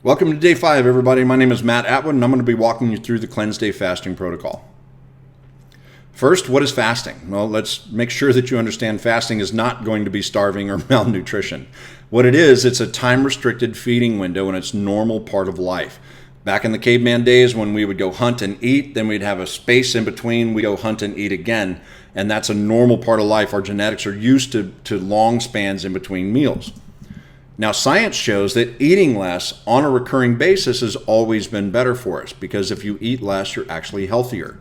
Welcome to day 5, everybody. My name is Matt Atwood, and I'm going to be walking you through the Cleanse Day fasting protocol. First, what is fasting? Well, let's make sure that you understand fasting is not going to be starving or malnutrition. What it is, it's a time-restricted feeding window, and it's a normal part of life. Back in the caveman days when we would go hunt and eat, then we'd have a space in between, we go hunt and eat again, and that's a normal part of life. Our genetics are used to long spans in between meals. Now, science shows that eating less on a recurring basis has always been better for us, because if you eat less, you're actually healthier.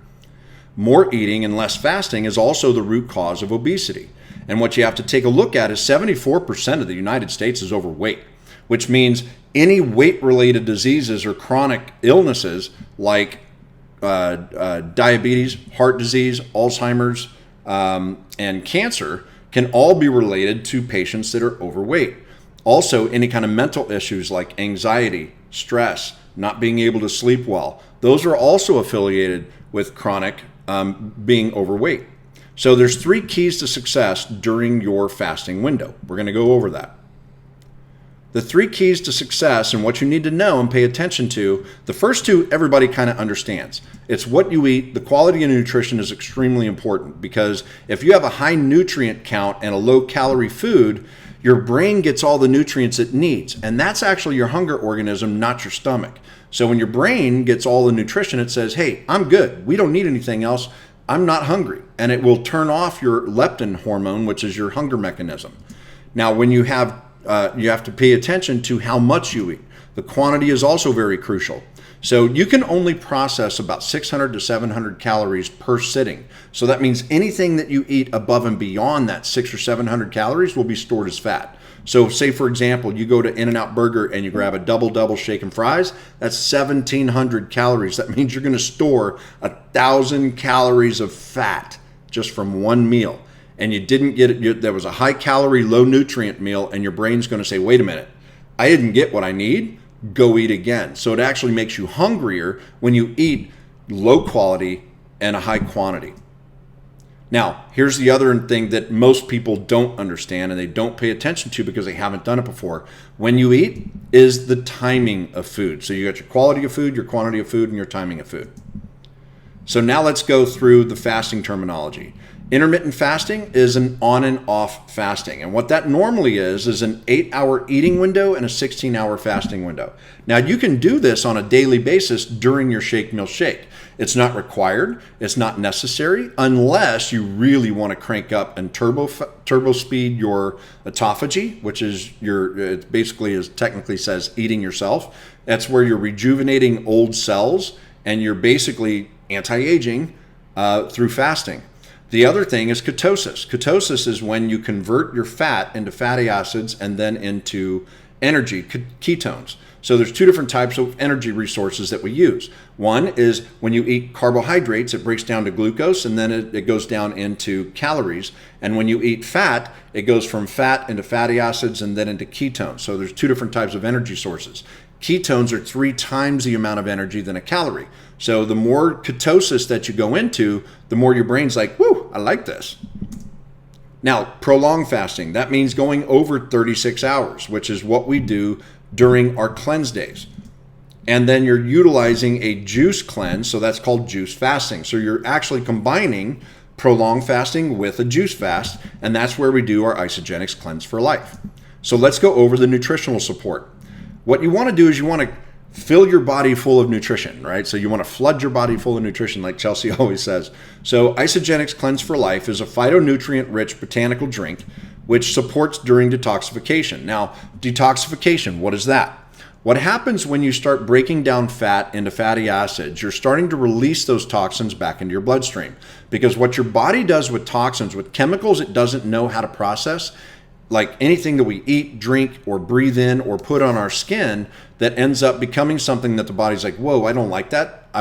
More eating and less fasting is also the root cause of obesity. And what you have to take a look at is 74% of the United States is overweight, which means any weight-related diseases or chronic illnesses like diabetes, heart disease, Alzheimer's, and cancer can all be related to patients that are overweight. Also, any kind of mental issues like anxiety, stress, not being able to sleep well, those are also affiliated with chronic being overweight. So there's 3 keys to success during your fasting window. We're going to go over that. The 3 keys to success and what you need to know and pay attention to, the first 2 everybody kind of understands. It's what you eat. The quality of nutrition is extremely important, because if you have a high nutrient count and a low calorie food, your brain gets all the nutrients it needs, and that's actually your hunger organism, not your stomach. So when your brain gets all the nutrition, it says, hey, I'm good. We don't need anything else. I'm not hungry. And it will turn off your leptin hormone, which is your hunger mechanism. Now, when you have to pay attention to how much you eat. The quantity is also very crucial. So you can only process about 600 to 700 calories per sitting. So that means anything that you eat above and beyond that 600 or 700 calories will be stored as fat. So say, for example, you go to In-N-Out Burger and you grab a double shaken fries, that's 1,700 calories. That means you're going to store 1,000 calories of fat just from one meal. And you didn't get it, there was a high calorie, low nutrient meal, and your brain's going to say, wait a minute, I didn't get what I need, go eat again. So it actually makes you hungrier when you eat low quality and a high quantity. Now, here's the other thing that most people don't understand and they don't pay attention to because they haven't done it before. When you eat is the timing of food. So you got your quality of food, your quantity of food, and your timing of food. So now let's go through the fasting terminology. Intermittent fasting is an on and off fasting. And what that normally is an 8-hour eating window and a 16-hour fasting window. Now, you can do this on a daily basis during your shake meal shake. It's not required. It's not necessary unless you really want to crank up and turbo speed your autophagy, which is it basically is technically says eating yourself. That's where you're rejuvenating old cells and you're basically anti-aging through fasting. The other thing is ketosis. Ketosis is when you convert your fat into fatty acids and then into energy, ketones. So there's 2 different types of energy resources that we use. One is when you eat carbohydrates, it breaks down to glucose and then it goes down into calories. And when you eat fat, it goes from fat into fatty acids and then into ketones. So there's 2 different types of energy sources. Ketones are 3 times the amount of energy than a calorie. So the more ketosis that you go into, the more your brain's like, whoo, I like this. Now, prolonged fasting, that means going over 36 hours, which is what we do during our cleanse days. And then you're utilizing a juice cleanse, so that's called juice fasting. So you're actually combining prolonged fasting with a juice fast, and that's where we do our Isagenix cleanse for life. So let's go over the nutritional support. What you want to do is you want to fill your body full of nutrition, right? So you want to flood your body full of nutrition like Chelsea always says. So Isagenix Cleanse for Life is a phytonutrient-rich botanical drink which supports during detoxification. Now, detoxification, what is that? What happens when you start breaking down fat into fatty acids, you're starting to release those toxins back into your bloodstream. Because what your body does with toxins, with chemicals it doesn't know how to process, like anything that we eat, drink, or breathe in, or put on our skin, that ends up becoming something that the body's like, whoa, I don't like that.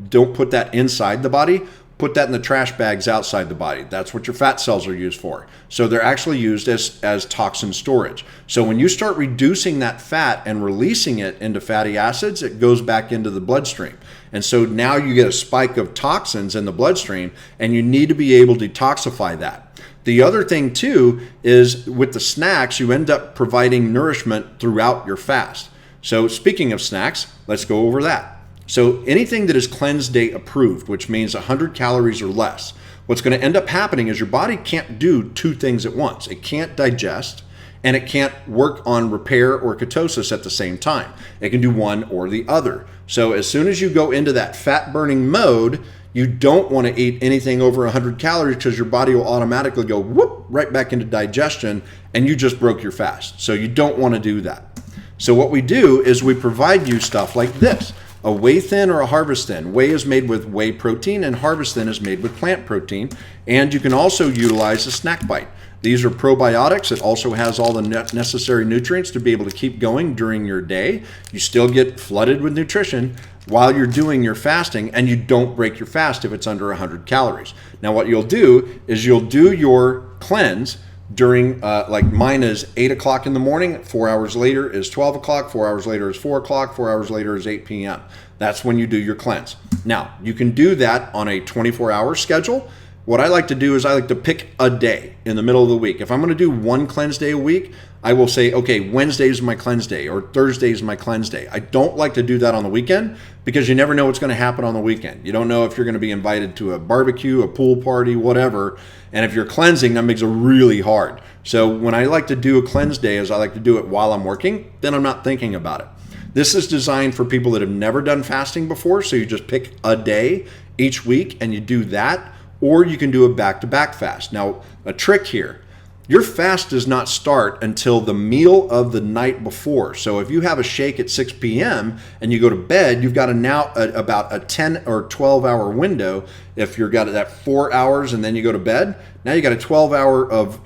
Don't put that inside the body. Put that in the trash bags outside the body. That's what your fat cells are used for. So they're actually used as toxin storage. So when you start reducing that fat and releasing it into fatty acids, it goes back into the bloodstream. And so now you get a spike of toxins in the bloodstream, and you need to be able to detoxify that. The other thing too is with the snacks, you end up providing nourishment throughout your fast. So speaking of snacks, let's go over that. So anything that is cleanse day approved, which means 100 calories or less, what's going to end up happening is your body can't do two things at once. It can't digest and it can't work on repair or ketosis at the same time. It can do one or the other. So as soon as you go into that fat burning mode, you don't want to eat anything over 100 calories because your body will automatically go whoop right back into digestion and you just broke your fast. So you don't want to do that. So what we do is we provide you stuff like this. A whey thin or a harvest thin. Whey is made with whey protein and harvest thin is made with plant protein. And you can also utilize a snack bite. These are probiotics. It also has all the necessary nutrients to be able to keep going during your day. You still get flooded with nutrition while you're doing your fasting, and you don't break your fast if it's under 100 calories. Now what you'll do is you'll do your cleanse during, like mine is 8 o'clock in the morning, 4 hours later is 12 o'clock, 4 hours later is 4 o'clock, 4 hours later is 8 p.m. That's when you do your cleanse. Now, you can do that on a 24-hour schedule. What I like to do is I like to pick a day in the middle of the week. If I'm going to do one cleanse day a week, I will say, okay, Wednesday is my cleanse day or Thursday is my cleanse day. I don't like to do that on the weekend because you never know what's going to happen on the weekend. You don't know if you're going to be invited to a barbecue, a pool party, whatever. And if you're cleansing, that makes it really hard. So when I like to do a cleanse day is I like to do it while I'm working, then I'm not thinking about it. This is designed for people that have never done fasting before. So you just pick a day each week and you do that. Or you can do a back-to-back fast. Now, a trick here, your fast does not start until the meal of the night before. So if you have a shake at 6 p.m. and you go to bed, you've got about a 10 or 12 hour window. If you've got that 4 hours and then you go to bed, now you got a 12 hour of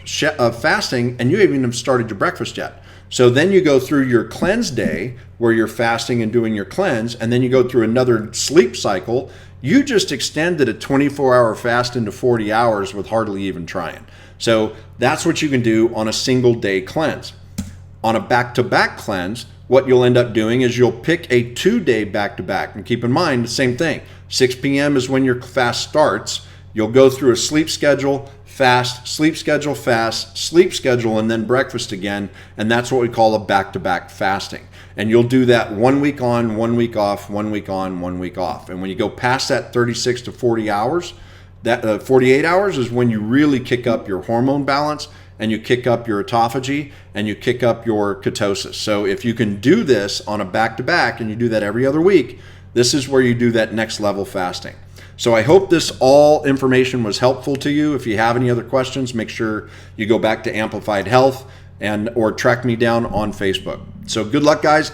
fasting and you haven't even started your breakfast yet. So then you go through your cleanse day where you're fasting and doing your cleanse, and then you go through another sleep cycle. You just extended a 24-hour fast into 40 hours with hardly even trying. So that's what you can do on a single day cleanse. On a back-to-back cleanse, what you'll end up doing is you'll pick a 2-day back-to-back. And keep in mind, the same thing. 6 p.m. is when your fast starts. You'll go through a sleep schedule, fast, sleep schedule, and then breakfast again. And that's what we call a back-to-back fasting. And you'll do that 1 week on, 1 week off, 1 week on, 1 week off. And when you go past that 36 to 40 hours, that 48 hours is when you really kick up your hormone balance and you kick up your autophagy and you kick up your ketosis. So if you can do this on a back-to-back and you do that every other week, this is where you do that next level fasting. So I hope this all information was helpful to you. If you have any other questions, make sure you go back to Amplified Health or track me down on Facebook. So good luck, guys.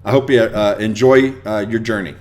I hope you enjoy your journey.